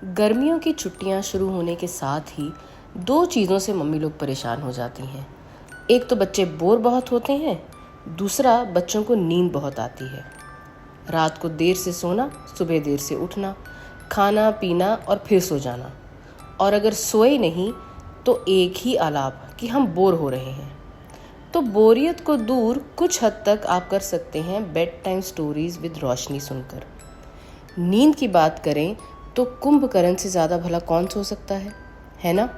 गर्मियों की छुट्टियां शुरू होने के साथ ही दो चीज़ों से मम्मी लोग परेशान हो जाती हैं। एक तो बच्चे बोर बहुत होते हैं, दूसरा बच्चों को नींद बहुत आती है। रात को देर से सोना, सुबह देर से उठना, खाना पीना और फिर सो जाना। और अगर सोए नहीं तो एक ही आलाप कि हम बोर हो रहे हैं। तो बोरियत को दूर कुछ हद तक आप कर सकते हैं बेड टाइम स्टोरीज विद रोशनी सुनकर। नींद की बात करें तो कुंभकर्ण से ज़्यादा भला कौन सो सकता है ना?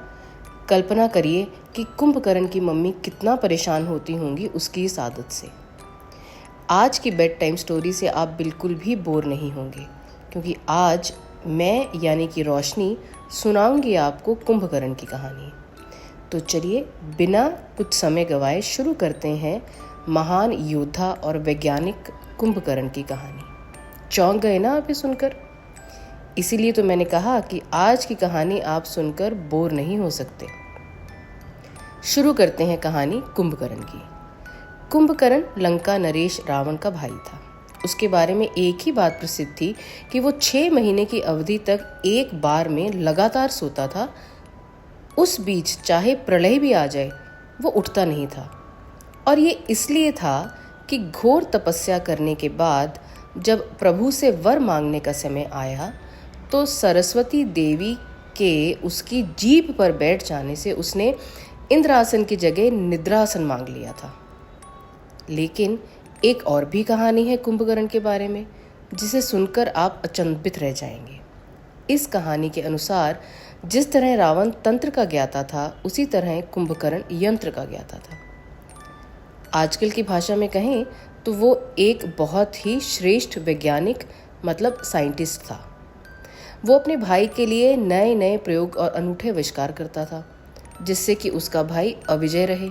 कल्पना करिए कि कुंभकर्ण की मम्मी कितना परेशान होती होंगी उसकी इस आदत से। आज की बेड टाइम स्टोरी से आप बिल्कुल भी बोर नहीं होंगे, क्योंकि आज मैं यानी कि रोशनी सुनाऊंगी आपको कुंभकर्ण की कहानी। तो चलिए बिना कुछ समय गवाए शुरू करते हैं महान योद्धा और वैज्ञानिक कुंभकर्ण की कहानी। चौंक गए ना आप ये सुनकर? इसीलिए तो मैंने कहा कि आज की कहानी आप सुनकर बोर नहीं हो सकते। शुरू करते हैं कहानी कुंभकर्ण की। कुंभकर्ण लंका नरेश रावण का भाई था। उसके बारे में एक ही बात प्रसिद्ध थी कि वो 6 महीने की अवधि तक एक बार में लगातार सोता था। उस बीच चाहे प्रलय भी आ जाए वो उठता नहीं था। और ये इसलिए था कि घोर तपस्या करने के बाद जब प्रभु से वर मांगने का समय आया तो सरस्वती देवी के उसकी जीभ पर बैठ जाने से उसने इंद्रासन की जगह निद्रासन मांग लिया था। लेकिन एक और भी कहानी है कुंभकर्ण के बारे में, जिसे सुनकर आप अचंभित रह जाएंगे। इस कहानी के अनुसार जिस तरह रावण तंत्र का ज्ञाता था, उसी तरह कुंभकर्ण यंत्र का ज्ञाता था। आजकल की भाषा में कहें तो वो एक बहुत ही श्रेष्ठ वैज्ञानिक मतलब साइंटिस्ट था। वो अपने भाई के लिए नए नए प्रयोग और अनूठे आविष्कार करता था, जिससे कि उसका भाई अविजय रहे।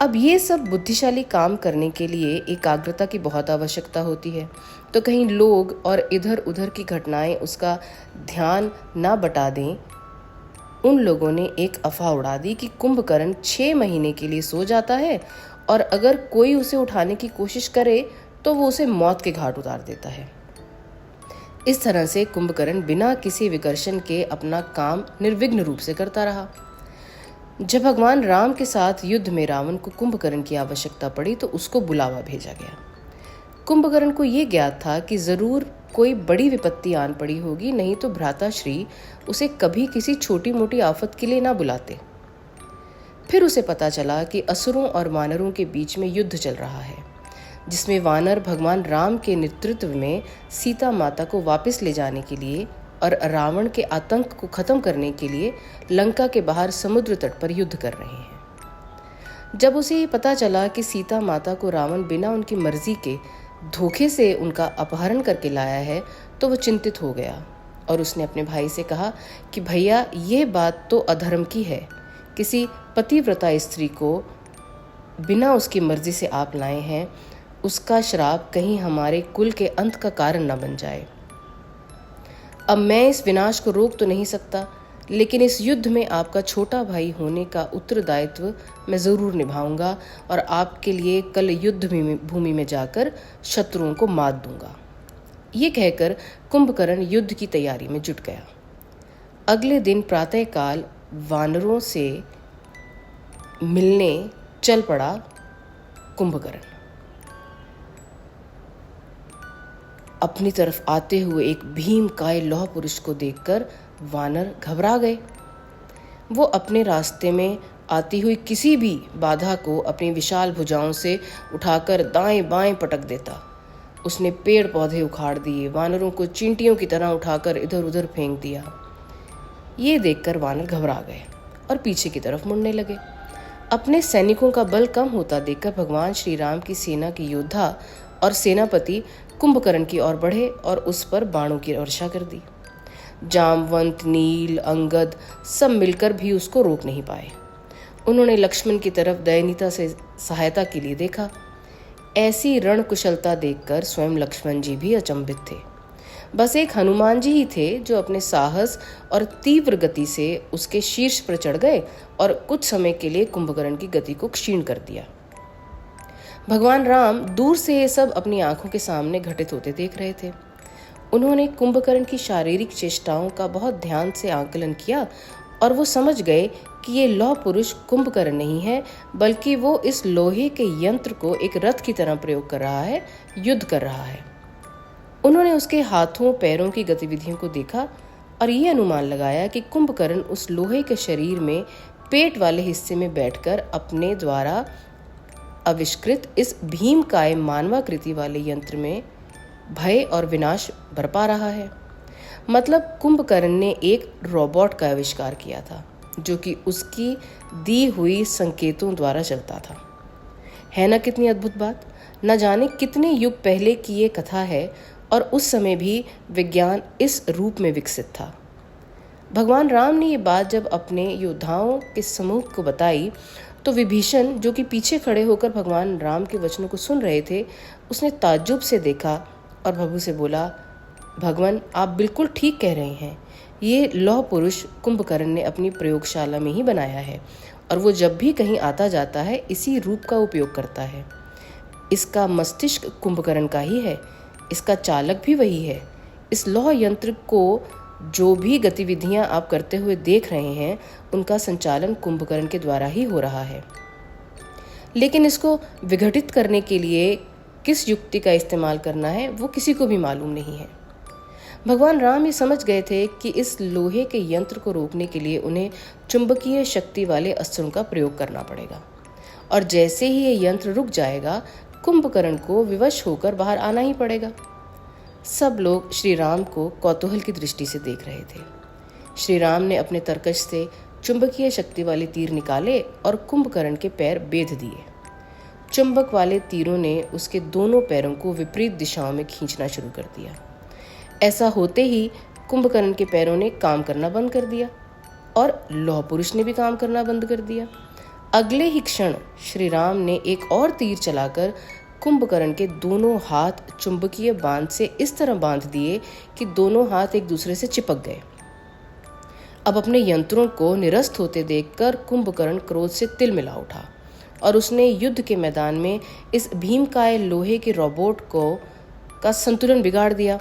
अब ये सब बुद्धिशाली काम करने के लिए एकाग्रता की बहुत आवश्यकता होती है। तो कहीं लोग और इधर उधर की घटनाएं उसका ध्यान ना बटा दें, उन लोगों ने एक अफवाह उड़ा दी कि कुंभकर्ण 6 महीने के लिए सो जाता है और अगर कोई उसे उठाने की कोशिश करे तो वो उसे मौत के घाट उतार देता है। इस तरह से कुंभकर्ण बिना किसी विकर्षण के अपना काम निर्विघ्न रूप से करता रहा। जब भगवान राम के साथ युद्ध में रावण को कुंभकर्ण की आवश्यकता पड़ी तो उसको बुलावा भेजा गया। कुंभकर्ण को ये ज्ञात था कि जरूर कोई बड़ी विपत्ति आन पड़ी होगी, नहीं तो भ्राताश्री उसे कभी किसी छोटी मोटी आफत के लिए ना बुलाते। फिर उसे पता चला कि असुरों और वानरों के बीच में युद्ध चल रहा है, जिसमें वानर भगवान राम के नेतृत्व में सीता माता को वापस ले जाने के लिए और रावण के आतंक को खत्म करने के लिए लंका के बाहर समुद्र तट पर युद्ध कर रहे हैं। जब उसे ये पता चला कि सीता माता को रावण बिना उनकी मर्जी के धोखे से उनका अपहरण करके लाया है, तो वो चिंतित हो गया और उसने अपने भाई से कहा कि भैया, ये बात तो अधर्म की है। किसी पतिव्रता स्त्री को बिना उसकी मर्जी से आप लाए हैं, उसका श्राप कहीं हमारे कुल के अंत का कारण न बन जाए। अब मैं इस विनाश को रोक तो नहीं सकता, लेकिन इस युद्ध में आपका छोटा भाई होने का उत्तरदायित्व मैं ज़रूर निभाऊंगा और आपके लिए कल युद्ध भूमि में जाकर शत्रुओं को मात दूंगा। ये कहकर कुंभकर्ण युद्ध की तैयारी में जुट गया। अगले दिन प्रातःकाल वानरों से मिलने चल पड़ा कुंभकर्ण। अपनी तरफ आते हुए एक भीमकाय लौह पुरुष को देखकर वानर घबरा गए। वो अपने रास्ते में आती हुई किसी भी बाधा को अपनी विशाल भुजाओं से उठाकर दाएं बाएं पटक देता। उसने पेड़ पौधे उखाड़ दिए, वानरों को चींटियों की तरह उठाकर इधर उधर फेंक दिया। ये देखकर वानर घबरा गए और पीछे की तरफ मुड़ने लगे। अपने सैनिकों का बल कम होता देखकर भगवान श्री राम की सेना के योद्धा और सेनापति कुंभकर्ण की ओर बढ़े और उस पर बाणों की वर्षा कर दी। जामवंत, नील, अंगद सब मिलकर भी उसको रोक नहीं पाए। उन्होंने लक्ष्मण की तरफ दयनीयता से सहायता के लिए देखा। ऐसी रण कुशलता देखकर स्वयं लक्ष्मण जी भी अचंभित थे। बस एक हनुमान जी ही थे जो अपने साहस और तीव्र गति से उसके शीर्ष पर चढ़ गए और कुछ समय के लिए कुंभकर्ण की गति को क्षीण कर दिया। भगवान राम दूर से ये सब अपनी आंखों के सामने घटित होते देख रहे थे। उन्होंने कुंभकर्ण की शारीरिक चेष्टाओं का बहुत ध्यान से आकलन किया और वो समझ गए कि ये लौह पुरुष कुंभकर्ण नहीं है, बल्कि वो इस लोहे के यंत्र को एक रथ की तरह प्रयोग कर रहा है, युद्ध कर रहा है। उन्होंने उसके हाथों पैरों की गतिविधियों को देखा और ये अनुमान लगाया कि कुंभकर्ण उस लोहे के शरीर में पेट वाले हिस्से में बैठकर अपने द्वारा आविष्कृत इस भीमकाय मानवाकृति वाले यंत्र में भय और विनाश बरपा रहा है। मतलब कुंभकर्ण ने एक रोबोट का आविष्कार किया था जो कि उसकी दी हुई संकेतों द्वारा चलता था। है ना कितनी अद्भुत बात। न जाने कितने युग पहले की ये कथा है और उस समय भी विज्ञान इस रूप में विकसित था। भगवान राम ने ये बात जब अपने योद्धाओं के समूह को बताई तो विभीषण, जो कि पीछे खड़े होकर भगवान राम के वचनों को सुन रहे थे, उसने ताज्जुब से देखा और प्रभु से बोला, भगवान आप बिल्कुल ठीक कह रहे हैं। ये लौह पुरुष कुंभकर्ण ने अपनी प्रयोगशाला में ही बनाया है और वो जब भी कहीं आता जाता है इसी रूप का उपयोग करता है। इसका मस्तिष्क कुंभकर्ण का ही है, इसका चालक भी वही है। इस लौह यंत्र को जो भी गतिविधियां आप करते हुए देख रहे हैं उनका संचालन कुंभकर्ण के द्वारा ही हो रहा है। लेकिन इसको विघटित करने के लिए किस युक्ति का इस्तेमाल करना है वो किसी को भी मालूम नहीं है। भगवान राम ये समझ गए थे कि इस लोहे के यंत्र को रोकने के लिए उन्हें चुंबकीय शक्ति वाले अस्त्रों का प्रयोग करना पड़ेगा और जैसे ही ये यंत्र रुक जाएगा कुंभकर्ण को विवश होकर बाहर आना ही पड़ेगा। सब लोग श्री राम को कौतूहल की दृष्टि से देख रहे थे। श्री राम ने अपने तरकश से चुंबकीय शक्ति वाले तीर निकाले और कुंभकर्ण के पैर बेध दिए। चुंबक वाले तीरों ने उसके दोनों पैरों को विपरीत दिशाओं में खींचना शुरू कर दिया। ऐसा होते ही कुंभकर्ण के पैरों ने काम करना बंद कर दिया और लौह पुरुष ने भी काम करना बंद कर दिया। अगले ही क्षण श्री राम ने एक और तीर चलाकर कुंभकर्ण के दोनों हाथ चुंबकीय बांध से इस तरह बांध दिए कि दोनों हाथ एक दूसरे से चिपक गए। अब अपने यंत्रों को निरस्त होते देखकर कुंभकर्ण क्रोध से तिलमिला उठा और उसने युद्ध के मैदान में इस भीमकाय लोहे के रोबोट का संतुलन बिगाड़ दिया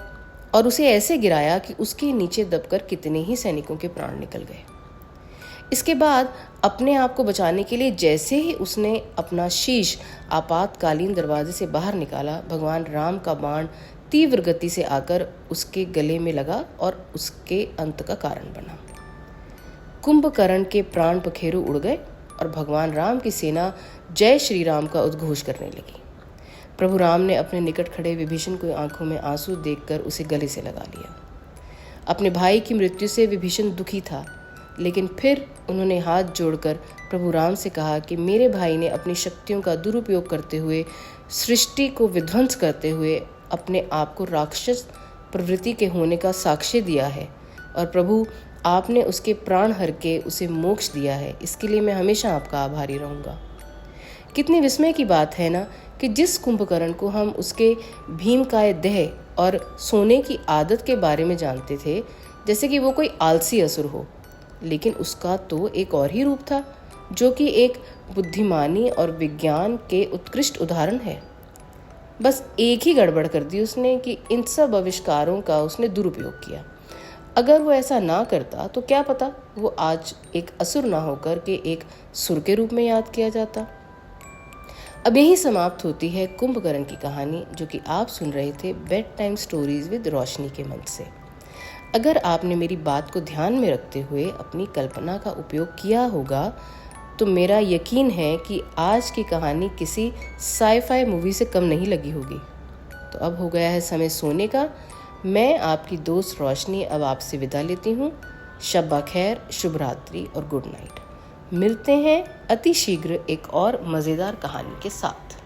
और उसे ऐसे गिराया कि उसके नीचे दबकर कितने ही सैनिकों के प्राण निकल गए। इसके बाद अपने आप को बचाने के लिए जैसे ही उसने अपना शीश आपातकालीन दरवाजे से बाहर निकाला, भगवान राम का बाण तीव्र गति से आकर उसके गले में लगा और उसके अंत का कारण बना। कुंभकर्ण के प्राण पखेरु उड़ गए और भगवान राम की सेना जय श्री राम का उद्घोष करने लगी। प्रभु राम ने अपने निकट खड़े विभीषण को आंखों में आंसू देखकर उसे गले से लगा लिया। अपने भाई की मृत्यु से विभीषण दुखी था, लेकिन फिर उन्होंने हाथ जोड़कर प्रभु राम से कहा कि मेरे भाई ने अपनी शक्तियों का दुरुपयोग करते हुए, सृष्टि को विध्वंस करते हुए अपने आप को राक्षस प्रवृत्ति के होने का साक्ष्य दिया है और प्रभु आपने उसके प्राण हर के उसे मोक्ष दिया है। इसके लिए मैं हमेशा आपका आभारी रहूँगा। कितनी विस्मय की बात है ना कि जिस कुंभकर्ण को हम उसके भीमकाय देह और सोने की आदत के बारे में जानते थे जैसे कि वो कोई आलसी असुर हो, लेकिन उसका तो एक और ही रूप था जो कि एक बुद्धिमानी और विज्ञान के उत्कृष्ट उदाहरण है। बस एक ही गड़बड़ कर दी उसने कि इन सब आविष्कारों का उसने दुरुपयोग किया। अगर वो ऐसा ना करता तो क्या पता वो आज एक असुर ना होकर के एक सुर के रूप में याद किया जाता। अब यही समाप्त होती है कुंभकर्ण की कहानी, जो कि आप सुन रहे थे बेड टाइम स्टोरीज विद रोशनी के मंच से। अगर आपने मेरी बात को ध्यान में रखते हुए अपनी कल्पना का उपयोग किया होगा तो मेरा यकीन है कि आज की कहानी किसी साई-फाई मूवी से कम नहीं लगी होगी। तो अब हो गया है समय सोने का। मैं आपकी दोस्त रोशनी अब आपसे विदा लेती हूँ। शब्बा खैर, शुभ रात्रि और गुड नाइट। मिलते हैं अति शीघ्र एक और मज़ेदार कहानी के साथ।